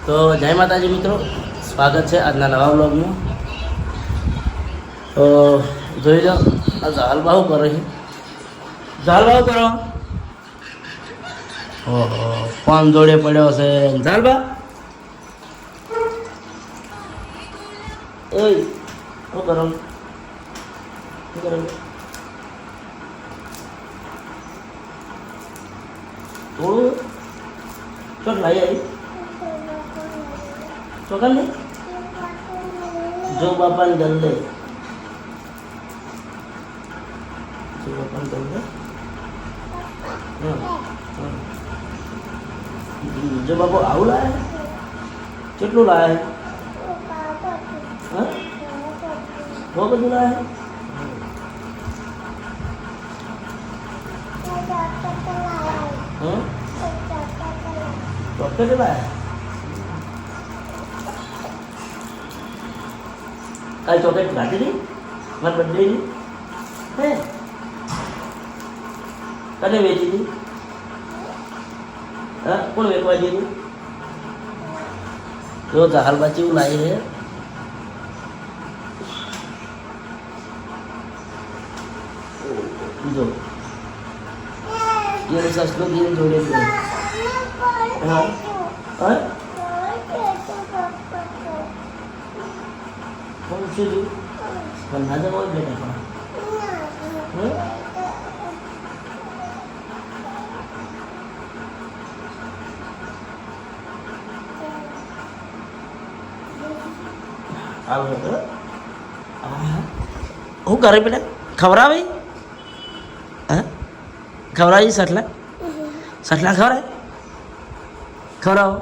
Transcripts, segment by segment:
તો જય માતાજી મિત્રો, સ્વાગત છે આજના નવા બ્લોગમાં. તો જોઈ લો, આ ઝાલબાહુ કરે છે. ઝાલબાહુ કરો. ઓહો, પાન જોડે પડ્યો છે ઝાલબા. ઓય શું કરો, શું કરો? થોડું ચોટ લાવી આવી ચોકલ ને જો બાપાને ગંદે, જો બાપાને ગંદે. જો બાપુ આવું લાવે, કેટલું લાવે? હા, બહુ બધું લાવે. ચોકલેટ લાવે. કાંઈ ચોકલેટ ખાધી નહીં મારા બર્થડેની? હે, કને વેચી હતી? હા, કોણ વેચવા દીધું? જો ઝાલબા ચેવું લાવી છે. જો ये सस्लो गेम जोड़े थे. हाँ हाँ कौन सी ली बना दे वो बेटा का. आओ तो હું કરે પેલા ખવડાવે? હા, ખવડાવી સટલા સટલા ખવડાય, ખવડાવો,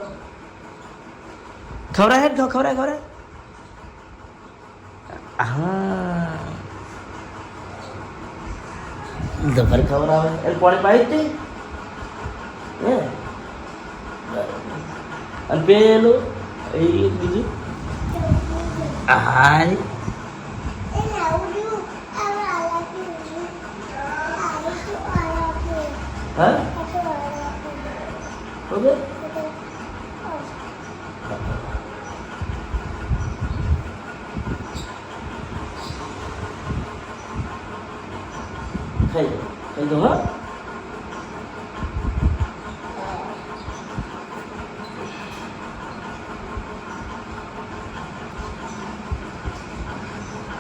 ખવડાય તો ખવડાય ખવડાય. હા, જબર ખવડાવે. એટલે પાણી પાઈ જ હે. અને પેલું એ બીજું હાય હા ઓકે. ખાઈ દો હા.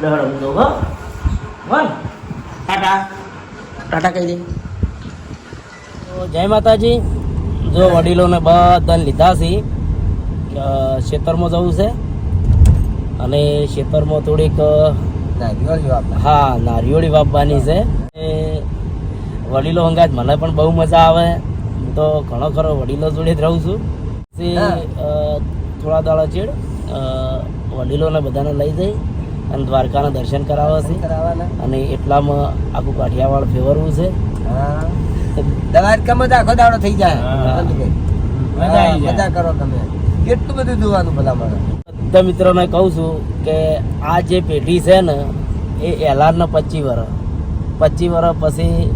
લહડ દો હા. વન ટાટા ટાટા કહી દે. જય માતાજી. જો વડીલોને બધાને લીધા છે, ખેતરમાં જવું છે અને ખેતરમાં થોડીક હા નારિયોળી વાપવાની છે. વડીલો હંગાત મને પણ બહુ મજા આવે. હું તો ઘણો ખરો વડીલો જોડે જ રહું છું. થોડા દાડા ચેડ વડીલોને બધાને લઈ જઈ અને દ્વારકાના દર્શન કરાવવા છે અને એટલામાં આખું કાઠિયાવાડ ફેરવવું છે. દ્વારકામાં તો આખો દાડો થઈ જાય. મજા કરો તમે. કેટલું બધું જોવાનું બધા મને. બધા મિત્રોને કહું છું કે આ જે પેઢી છે ને એ એલારના 25 વર્ષ પછી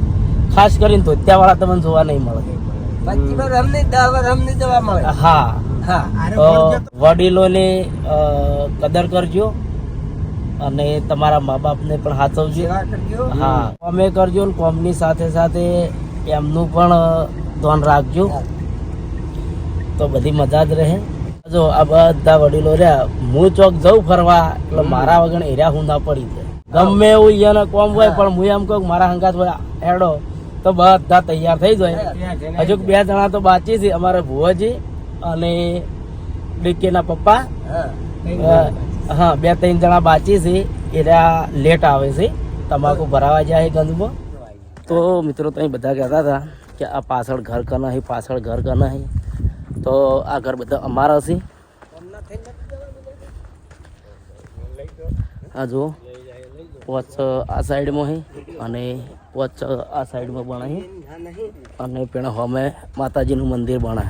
ખાસ કરીને ધોતિયાવાળા તમને જોવા નહીં મળે. 25 વર્ષ અમને 10 વર્ષ અમને જોવા મળે. હા હા, તો વડીલોની કદર કરજો અને તમારા મા બાપને પણ સાચવજો. હા, કોમે કરજો ને કોમની સાથે સાથે એમનું પણ ધ્યાન રાખજો તો બધી મજા જ રહે. જો આ બધા વડીલો રહ્યા, હું ચોક જઉં ફરવા એટલે મારા વગર એર્યા હું ના પડી જાય. ગમે એવું એને કોમ હોય પણ હું એમ કહું મારા હંગાત હોય હેડો તો બધા તૈયાર થઈ જાય. હજુ 2 જણા તો બાકી છે, અમારા ભુવાજી અને ડીકેના પપ્પા. હા, 2-3 જણા બાકી છે. એના લેટ આવે છે, તમાકુ ભરાવા જાય ગંદમાં. તો મિત્રો તમે બધા કહેતા હતા કે આ પાછળ ઘર કના છે, પાછળ ઘર કના છે. તો આ ઘર બધા અમારા છે. આ જુઓ, પોચ આ સાઈડમાં છે અને પોચ આ સાઈડમાં બને છે અને પેલા હોમે માતાજીનું મંદિર બને.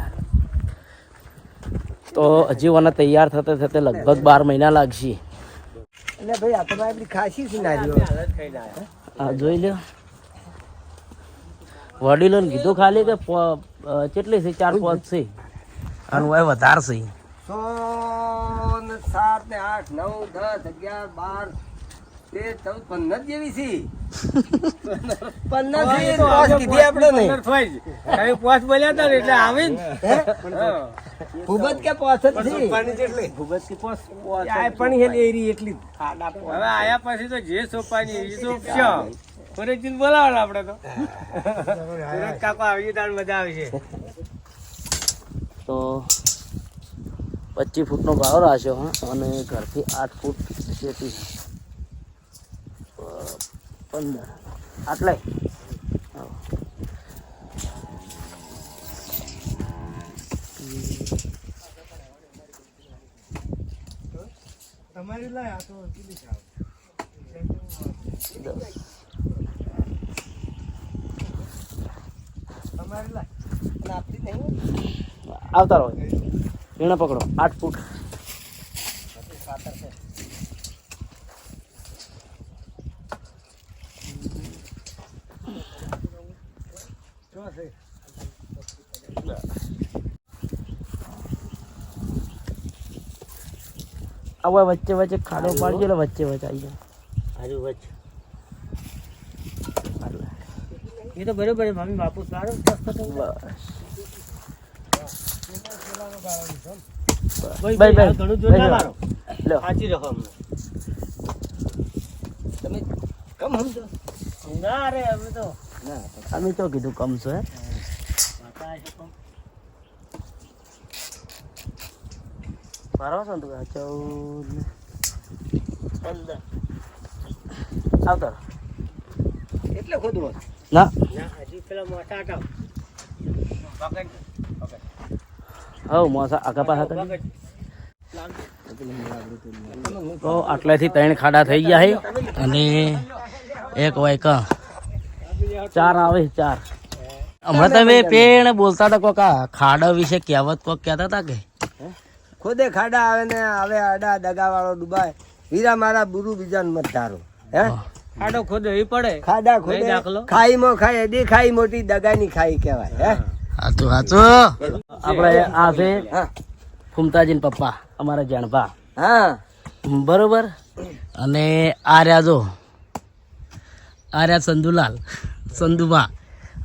તો હજી મને તૈયાર થતે થતે લગભગ 12 મહિના લાગશે. એટલે ભાઈ આ તો આપણી ખાસી છે નારીઓ. આ જોઈ લો, વડીલોને કીધું ખાલી કે કેટલી છે 4-5 છે અને વધારે છે. 100 ને 7 ને 8 9 10 11 12 13 14 15 જેવી છે 15 છે પોસ કીધી આપણે નહીં તમે પોસ બોલ્યા હતા ને એટલે આવી ને ભૂબત કે પોસ જ છે ભૂગત કે પોસ આ પણ હેલ એરી એટલી જ. હવે આયા પછી તો જે સોપાની એ સોપશો ફરીથી બોલાવવાનું આપણે તો સુરત કાકો આવી તાર મજા આવી છે. તો 25 ફૂટનો ગાળો રાખ્યો હા અને ઘરથી 8 ફૂટ જેથી 15 આટલે તમારી લાય આ તો કીધી છે તમારી લાય આપતી નહીં આવતા રહો વીણા પકડો 8 ફૂટ હવે વચ્ચે વચ્ચે ખાડો પાડજો એટલે વચ્ચે વચ્ચે આવી જાય આજુ વચ્ચે એ તો બરોબર છે મમ્મી બાપુ સારો ભાઈ ઘણું જોર ના મારો લ્યો સાચી રહો અમને તમે કમ સમજો ના રે અમે તો અમે તો કીધું કમ છે બરાબર છે ને તું 14 15 આવતા એટલે ખોદવો ના હજી પેલા મોટા હટાવ પકડ હવ મોસા આગા પાછા કરી તો આટલેથી 3 ખાડા થઈ ગયા છે અને એક વાયકા 4 આવે 4 હમણાં તમે પેણ બોલતા હતા કોક આ ખાડા વિશે કહેવત કોક કહેતા હતા કે ખોદે ખાડા આવે ને આવે આડા દગા વાળો ડુબાય વીરા મારા બુરુ બીજાને મત ધારો હે ખાડો ખોદો એ પડે ખાડા ખોદે નહીં દાખલો. ખાઈમાં ખાય એડી ખાઈ મોટી દગાની ખાઈ કહેવાય હે સાચું સાચું આપણે આ છે હા ફૂમતાજીન પપ્પા અમારા જાણભા હા બરોબર અને આ રહ્યા જો આ રહ્યા સંધુલાલ સંધુભા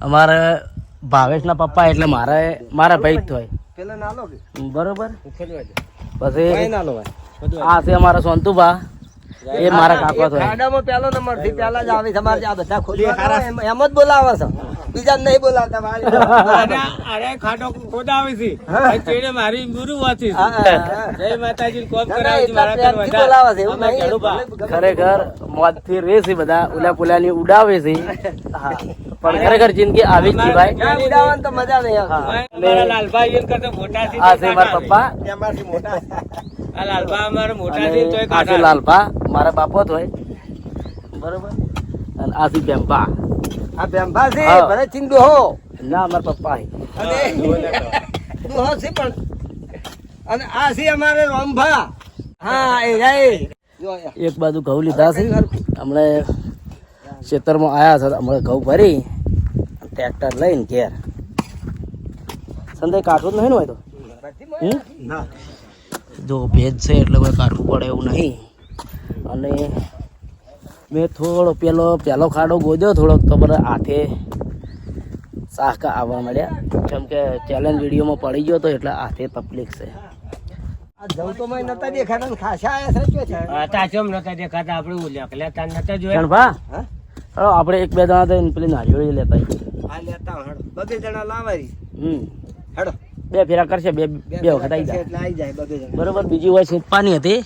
અમારા ભાવેશના પપ્પા એટલે મારા ભાઈ જ થાય પેલા નાલો કે બરોબર ખોદવા દે પછી નાલો ભાઈ આ છે અમારા સોનતુભા એ મારા કાકો થાય ખાડામાં પહેલો નંબર થી પહેલા જ આવે તમારે આ બધા ખોદવા એમ જ બોલાવે છે બીજા નહીં બોલાવતા વાળી અરે ખાડો ખોદાવે છે ચેડે મારી ગુરુ વાથી જય માતાજી કોમ કરાવે છે મારા ઘર પ્રેમથી બોલાવે છે એવું અમારા નહીં. ખેડૂભા. ખરેખર મોજથી રે છે બધા ઉલા પુલાની ઉડાવે છે હા પણ ખરેખર જિંદગી આવી જ છે ભાઈ ના, ઉડાવવાની તો મજા નહીં આવતી. હા મારા લાલભાઈ એમ કરતા મોટા છે આ છે મારા પપ્પા એમાંથી મોટા આ લાલભા અમારા મોટા છે તોય અને આ છે કાઢા લાલભા મારા બાપો હોય બરોબર અને આ છે બેમ્પા આ બેંભા છે હા. ભલે ચિંદુ હો ના મારા પપ્પા છે. અને ડોહો છે પણ અને આ છે અમારે રોમભા હા એ જાય જો અહીંયા. એક બાજુ ઘઉં લીધા છે હમણે ખેતરમાં આવ્યા છે હમણાં ઘઉં ભરી ટ્રેક્ટર લઈને ઘેર સંદેહ કાઢવું જ નહીં ને હોય તો હમ? જો ભેજ છે એટલે કોઈ કાઢવું પડે એવું નહીં અને મેં થોડો પહેલો ખાડો ગોદ્યો થોડોક તો બધા હાથે સાહકા આવવા મળ્યા કેમ કે ચેલેન્જ વિડીયોમાં પડી ગયો તો એટલે હાથે તકલીફ છે આ જવ તો મેં નતા દેખાતા ને ખાસા આયા છે શું છે તાચમ નતા દેખાતા આપણે ઉલ્યા તાર નતા જોયા ભા હા? આપણે એક બે જણા થઈને પેલી નારિયેળી લેતા આવીએ. આ લેતા હડો બબે જણા લાવારી હમ હડો બે ફેરા કરશે બે વખત આવી જાય એટલે આવી જાય બબે જણા બરોબર બીજી હોય સોંપવાની હતી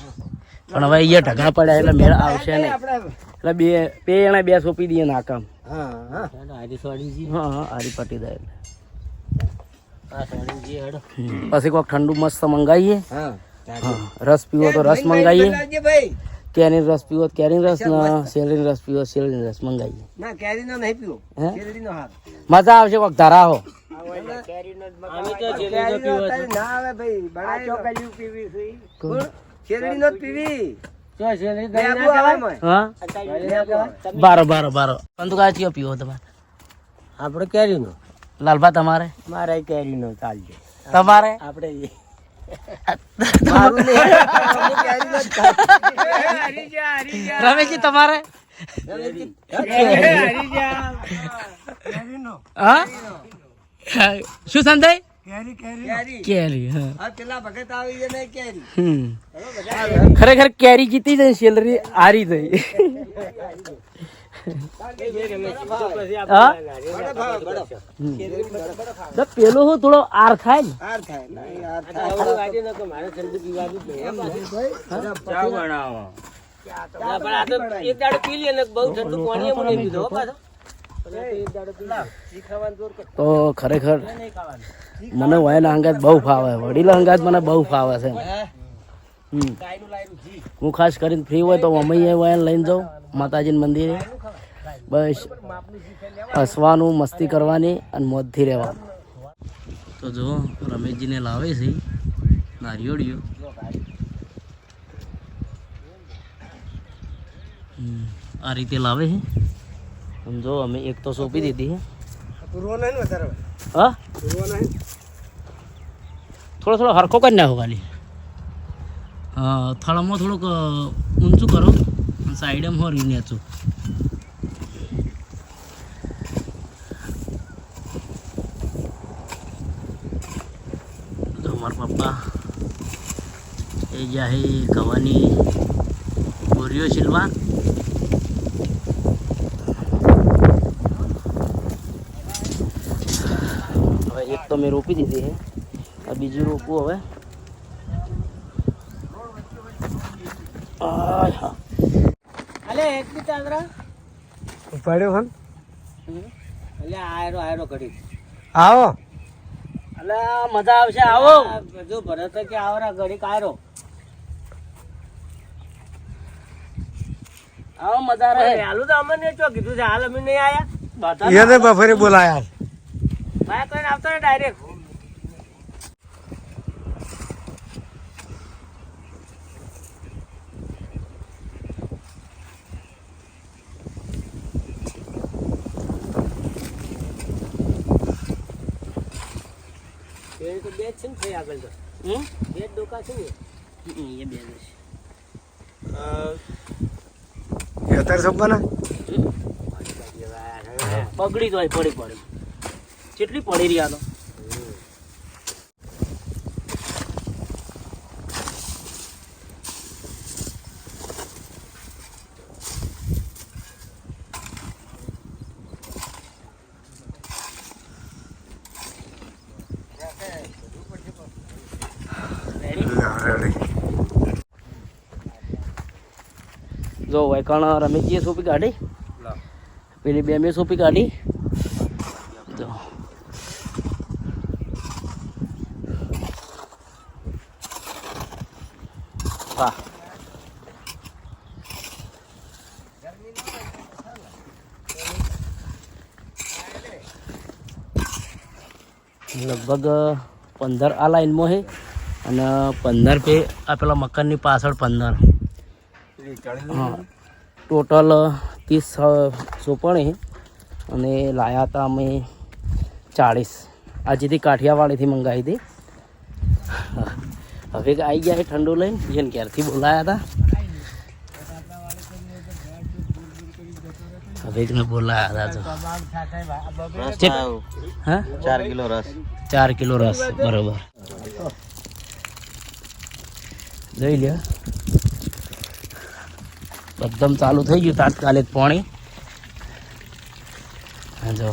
પણ હવે અહીંયા ઢગા પડ્યા એટલે મેળ આવશે નહીં આપણે એટલે બે જણા બે સોંપી દઈએ નાકામ હા હા હારી સોડીજી હા હા હારી પટી જાય એટલે. આ સોડીજી હેડો પછી કોઈક ઠંડુ મસ્ત મંગાવીએ હા હા રસ પીવો તો રસ મંગાવીએ મંગાવીએ ભાઈ કેરીનો રસ પીવો તો કેરીનો રસ ને શેરડીનો રસ પીવો તો શેરડીનો રસ મંગાવીએ ના કેરીનો નહીં પીવો હે? શેરડીનો હાર મજા આવશે કોઈક ધરાવો અમે તો કેરીનો જેલીનો પીવો અત્યારે ના આવે ભાઈ બનાવી ચોકલીઓ પીવી છે કોણ? શેરડીનો જ પીવી છે શેરડી બે ગઈ આબુ ના આવે કહેવાય? મોય. હા બે આબુ આવે. બારો પણ તું કાચીઓ પીવો તમારે આપણે કેરીનો લાલભા તમારે મારે કેરીનો ચાલજે તમારે આપણે મારું નહીં. અમે કેરીનો જ ખાય. હરી જા રમેશજી તમારે હરી જા હા શું સંતાઈ કેરી. કેરી હા આ પેલા ભગત આવી છે ને કેરી. ખરેખર કેરી જીતી જાય સેલરી હારી થઈ હા બડો ભાવ, બડો. તો પેલો હું થોડો આર ખાય ને હાર થાય. નહીં, હાર થાય. મારે ઠંડુ પીવાનું જ નહીં ચા બનાવો પણ આ તો એક દાડો પી લે ને બહુ ઠંડુ પાણી એમ નહીં પીધો હો પાછો તો ખરેખર મને વાયના અંગાત બહુ ફાવે વડીલા અંગાત મને બહુ ફાવે છે હું ખાસ કરીને ફ્રી હોય તો અમે વાયન લઈને જાઉં માતાજીના મંદિરે બસ હસવાનું મસ્તી કરવાની અને મોજથી રહેવાનું તો જો રમેશજીને લાવે છે નારિયોળિયો આ રીતે લાવે છે સમજો અમે એક તો સોંપી દીધી છે પૂર્વ નહીં ને વધારે. હા પૂર્વ નહીં. થોડો હરખો કરી નાખો ખાલી હા થળમાં થોડુંક ઊંચું કરો સાઈડમાં હોરી નેચું તો અમારા પપ્પા એ જાહે કવાની બોરીઓ છીલવા હવે એક તો મેં રોપી દીધી છે આ બીજું રોપવું હવે અલે એક બી ચાંદરા ઉપાડ્યો હન. અલે આયરો ઘડી આવો. અલે મજા આવશે આવો જો ભરત કે આવરા ઘડી આયરો આવો મજા રહે હાલું તો અમને ચો કીધું છે હાલ અમે નહીં આયા એને બફરે બોલાયા. ભાઈ કરીને આવતો ને ડાયરેક્ટ તો બે જ છે ને થઈ આગળ તો બે જ ડોકા છે ને એ બે છે અત્યારે સોંપવાના. બગડી તો પડી કેટલી પડી રહ્યા તો જો વૈકણ રમેશજીએ સોંપી કાઢી પેલી બે મેં સોંપી કાઢી જો વાહ લગભગ 15 આ લાઈનમાં છે અને 15 પે આ પેલા મકાનની પાછળ 15 હા ટોટલ 30 સોપણી અને લાયા હતા અમે 40 આજથી કાઠિયાવાડીથી મંગાવી હતી હવે આવી ગયા છે ઠંડુ લઈને જેને ઘેરથી બોલાયા હતા હવે મેં બોલાયા હતા તો હા 4 કિલો રસ 4 કિલો રસ બરોબર જોઈ લ્યો એકદમ ચાલુ થઈ ગયું તાત્કાલિક પાણી જો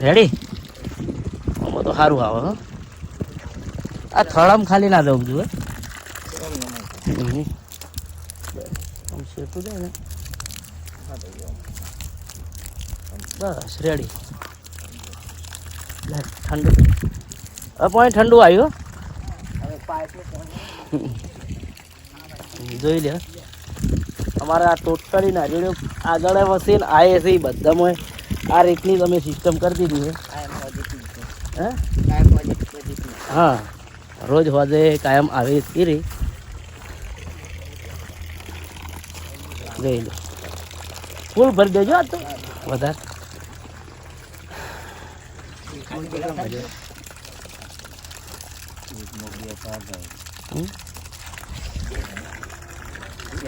રેડી આમાં તો સારું આવે હો આ થળામ ખાલી ના દઉં જોઈએ આમ શેતું જાય ને બસ રેડી ઠંડુ હવે પાણી ઠંડુ આવ્યું જોઈ લે અમારે આ ટોટલી નારિયેળીઓ આગળ વસીને આવે છે એ બધામાં આ રીતની તમે સિસ્ટમ કરી દીધી છે હા રોજ હોજે કાયમ આવે એ રહી જોઈ લો ફૂલ ભરી દેજો આ તો વધારે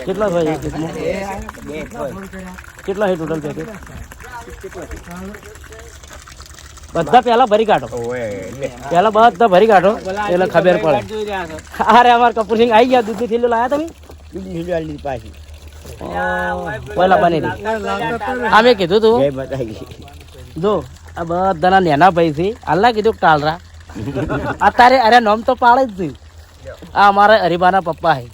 કેટલા ભાઈ કેટલા છે ટોટલ પેકેજ બધા પેલા ભરી કાઢો પેલા બધા ભરી કાઢો એટલે ખબર પડે અરે અમાર કપૂરસિંહ આવી ગયા દૂધ થેલો લાયા તમે પાછી પહેલા બની અમે કીધું તું જો આ બધાના નેના ભાઈ છે હાલના કીધું ટાલરા અત્યારે અરે નામ તો પાડે જ નહીં આ અમારા હરીબાના પપ્પા છે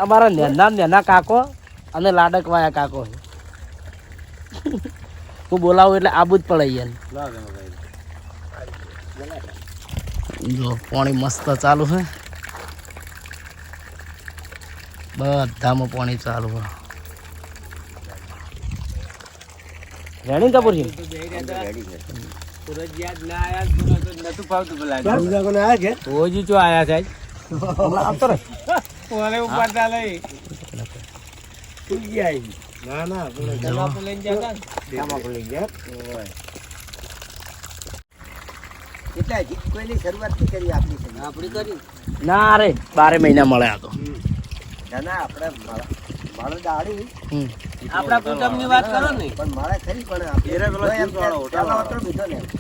અમારા નેના કાકો અને લાડક વાયા કાકો છે હું બોલાવું એટલે આબુ જ પડે જો પાણી મસ્ત ચાલુ છે બધામાં પાણી ચાલુ છે રેડી કપૂરજી ઓજી ચો આયા સાહેબ આવતો રે ઓલે ઉપર ચાલે ના રે 12 મહિના મળે આ તો આપણા કુટુંબ ની વાત કરો ને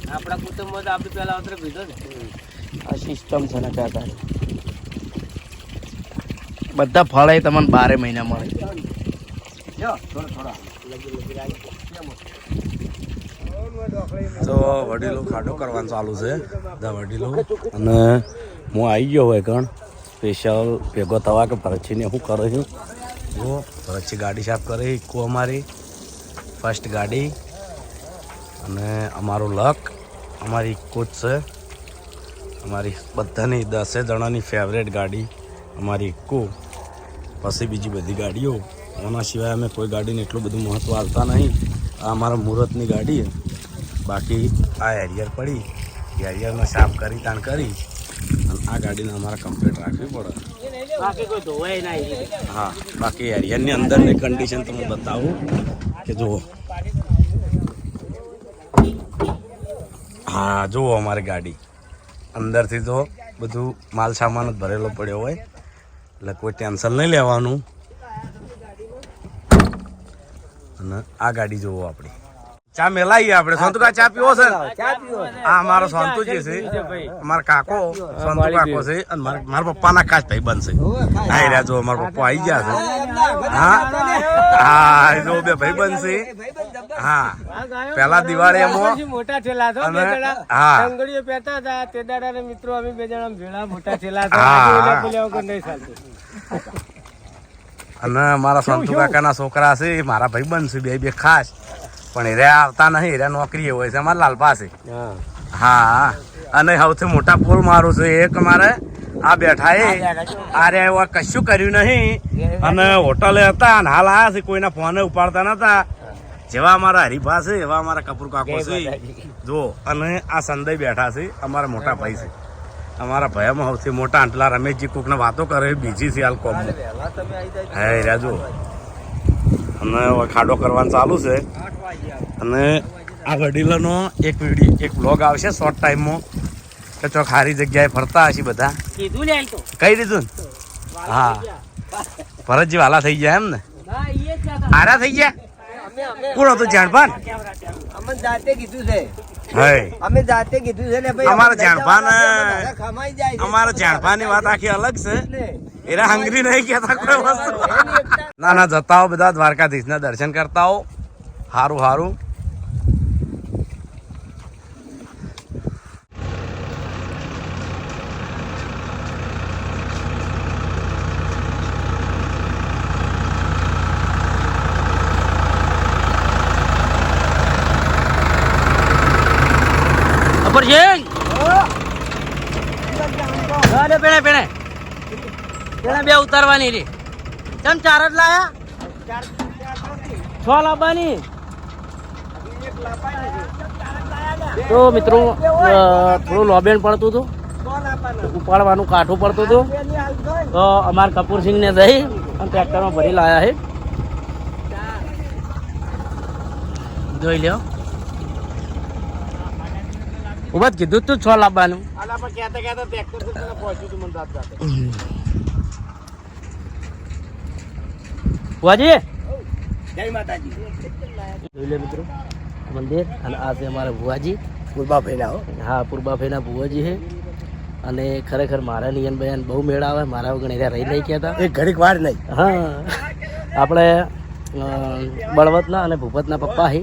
આપણા કુટુંબ માં તો આપણે પેલા અત્ર ભીધો ને આ સિસ્ટમ છે ને કાકા બધા ફળે તમને 12 મહિના મળે તો વડીલો ખાડો કરવાનું ચાલુ છે બધા વડીલો અને હું આવી ગયો હોય કણ સ્પેશિયલ ભેગો થવા કે ભરતજીને શું કરે છે જો ભરતજી ગાડી સાફ કરે ઇકો અમારી ફર્સ્ટ ગાડી અને અમારું લક અમારી ઇકો જ છે અમારી બધાની 10 જણાની ફેવરેટ ગાડી અમારી ઇકો પછી બીજી બધી ગાડીઓ એના સિવાય અમે કોઈ ગાડીને એટલું બધું મહત્ત્વ આપતા નહીં આ અમારા મુહૂર્તની ગાડી બાકી આ એરિયર પડી એરિયરને સાફ કરી તાણ કરી અને આ ગાડીને અમારે કમ્પ્લીટ રાખવી પડે બાકી કોઈ ધોવાય ના હા બાકી એરિયરની અંદરની કન્ડિશન તમને બતાવું કે જુઓ હા જુઓ અમારી ગાડી અંદરથી તો બધું માલ સામાન જ ભરેલો પડ્યો હોય એટલે કોઈ ટેન્શન નહીં લેવાનું અને આ ગાડી જુઓ આપણી ચા મેલાઈએ આપણે સંતુકા ચા પીવો છે આ અમારો સંતુજી છે અમારા કાકો સંતુ કાકો છે અને મારા પપ્પાના ખાસ ભાઈ બનશે આ રહ્યા જો મારા પપ્પા આવી ગયા છે હા હા જો બે ભાઈ બનશે હા પેલા દિવાળી મોટા થયેલા છો બે જણા હા સંગડીઓ પહેરતા હતા તે દાડા મિત્રો અમે બે જણા ભેળા મોટા થયેલા અને મારા સંતુ કાકાના છોકરા છે મારા ભાઈ બનશે બે ખાસ પણ એરિયા આવતા નહીં એરિયા નોકરી હોય છે અમારા લાલ પાસે હા અને સૌથી મોટા પોલ મારું છે એક અમારે આ બેઠા એ આરે કશું કર્યું નહીં અને હોટલે હતા અને હાલ આવ્યા છે કોઈના ફોને ઉપાડતા નતા જેવા અમારા હરીફા છે એવા અમારા કપૂર કાકો છે જો અને આ સંદય બેઠા છે અમારા મોટા ભાઈ છે અમારા ભાઈમાં સૌથી મોટા આંટલા રમેશજી કોકને વાતો કરે બીજી છે હાલ કોમ હે રહ્યા જો અને ખાડો કરવાનું ચાલુ છે અને આ વડીલોનો એક બ્લોગ આવશે શોર્ટ ટાઈમમાં કે ચોક સારી જગ્યાએ ફરતા હશે બધા કીધું ને તો કઈ દીધું હા ભરતજી વાલા થઈ ગયા એમ ને આરા થઈ ગયા કોણ હતું જાણભાન અમે જાતે કીધું છે હે અમે જાતે કીધું છે ને ભાઈ અમારા જાણભાન ખમાઈ જાય અમારા જાણભાની વાત આખી અલગ છે એરા હંગરી નહીં કહેતા કોઈ વસ્તુ ના ના જતા હો બધા દ્વારકાધીશના દર્શન કરતા હો સારું સારું કપૂરસિંહ અરે પેણે પેણે બે ઉતારવાની રે ચમ 4 જ લાયા 6 લાવવાની તો મિત્રો થોડું લોબેન પડતું હતું ઉપાડવાનું કાઠું પડતું હતું તો અમારા કપૂરસિંહને જઈ અને ટ્રેક્ટરમાં ભરી લાયા છે. જોઈ લ્યો ઉભા કીધું તું 6 લાવવાનું. ભુવાજી જય માતાજી. જોઈ લે મિત્રો મંદિર અને આ છે અમારા ભુવાજી. પૂર્વાભાઈના હો. હા પૂર્વાભાઈના ભુવાજી છે અને ખરેખર મારા નિયન બયાન બહુ મેળ આવે. મારા વગર એને રહી નહીં કહેતા. એક ઘડીક વાર નહીં. હા આપણે બળવતના અને ભૂપતના પપ્પા છે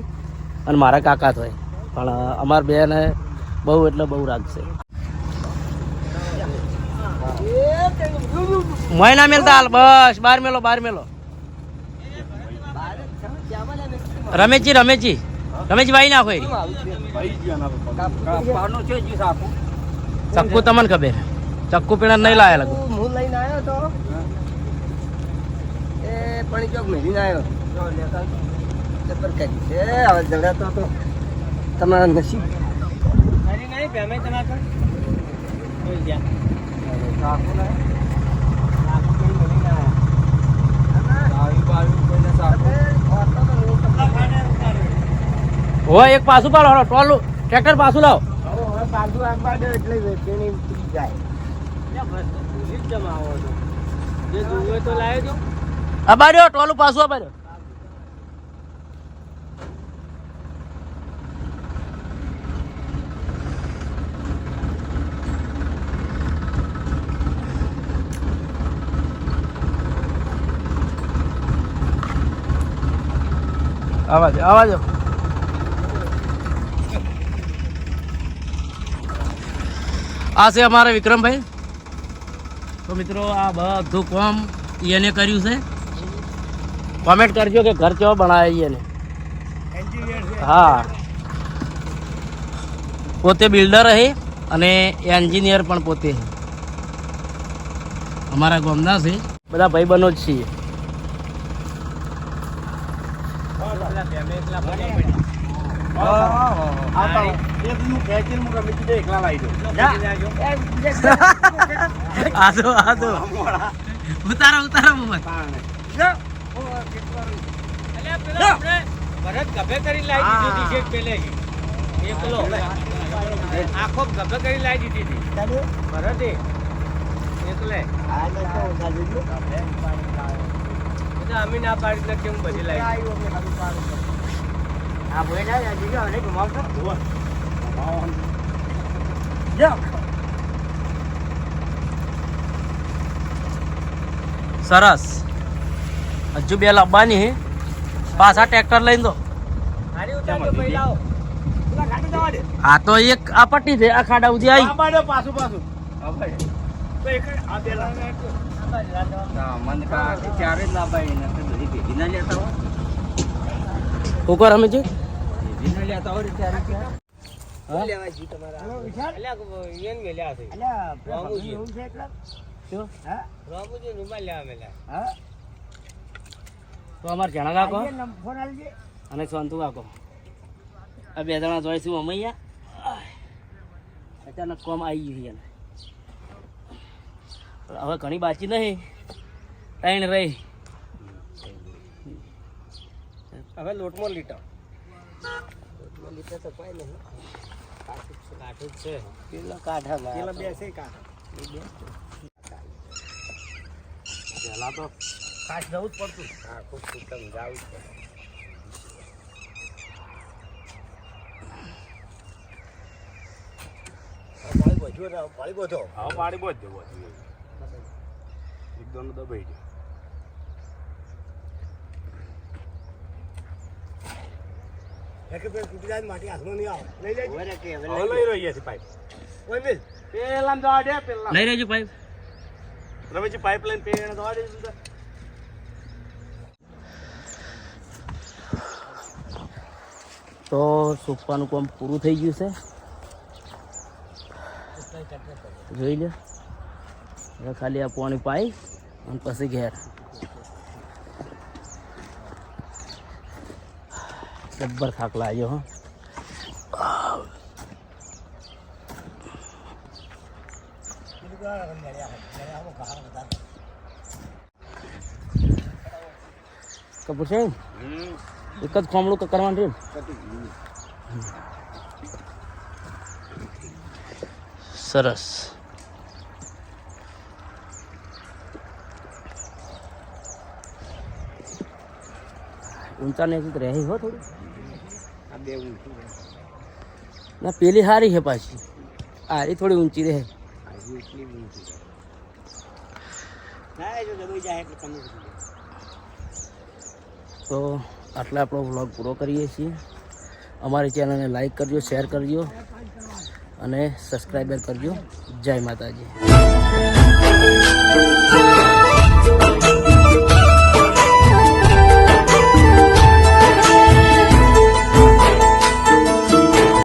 અને મારા કાકા થાય પણ અમારા બેને બહુ એટલે બહુ રાખશે. મોય ના મેલતા હાલ બસ બાર મેલો રમેશજી ભાઈ નાખો ચક્કુ તમને ખબર ચક્કુ પીણા નહીં લાયા લાગુ. હું લઈને આવ્યો તો એ પણ ચોક મેળીને આવ્યો જબર કરી છે. હવે જગાતો તો તમારા નસીબ. હોય એક પાછું પાડો ટોલું ટ્રેક્ટર પાછું લાવો. પાછું આપવા દે એટલે વેચીને જાય. અબાડ્યો ટોલું પાછું અબાડ્યો. આવાજો આ છે અમારા વિક્રમભાઈ. તો મિત્રો આ બધું કામ એને કર્યું છે. કોમેન્ટ કરજો કે ઘર કેવો બનાવે એને. હા પોતે બિલ્ડર છે અને એન્જિનિયર પણ પોતે અમારા ગામના છે. બધા ભાઈબંધો જ છીએ. ઉતારો મોબાઈલ. ભરત ગભે કરી લાવી દીધી છે પેલે એકલો આખો ગભે કરી લાવી દીધી હતી ભરતે એકલે. અમે ના પાડી તો કેમ બધી લાવી. સરસ હજુ બે લાવવાની છે. પાછા ટ્રેક્ટર લઈને દો. આ તો એક આ પટ્ટી છે આ ખાડા સુધી આવી. ઉપર અમે છે તો અમારે જણા કાકો અને સંતુ કાકો આ બે જણા જોઈશું અમે અહીંયા. અચાનક કોમ આવી ગયું એને. હવે ઘણી બાકી નહીં 3 રહી. હવે લોટમાં લીટો તો કોઈ નહીં. કાઠું જ છે. પેલો કાઢા પેલા બે છે કાઠા. પહેલા તો ખાસ જવું જ પડતું. હા ખૂબ સુતમ જાવું જ પડે. પાણી બધો હા પાણી બહુ જ દેવો એકદમ દબાઈ ગયો. માટી હાથમાં નહીં આવે. લઈ જાય લઈ રહીએ છીએ પાઇપ. કોઈ મિલ પેલા જવા દે પેલા લઈ રહેજો ભાઈ. રમેશજી પાઇપલાઈન પેલા જવા દે. તો સોપાનું કામ પૂરું થઈ ગયું છે. જોઈ લે હવે ખાલી આ પાણી પાઈ અને પછી ઘેર. જબ્બર થાક લાગ્યો. હા કપૂર છે એક જ ખોમડું કરવાનું છે સરસ ઊંચા ને રહી હો થોડું ના પેલી સારી છે પાછી આરી થોડી ઊંચી રહે તો આટલા આપણો વ્લોગ પૂરો કરીએ છીએ અમારી ચેનલને લાઈક કરજો શેર કરજો અને સબસ્ક્રાઈબર કરજો જય માતાજી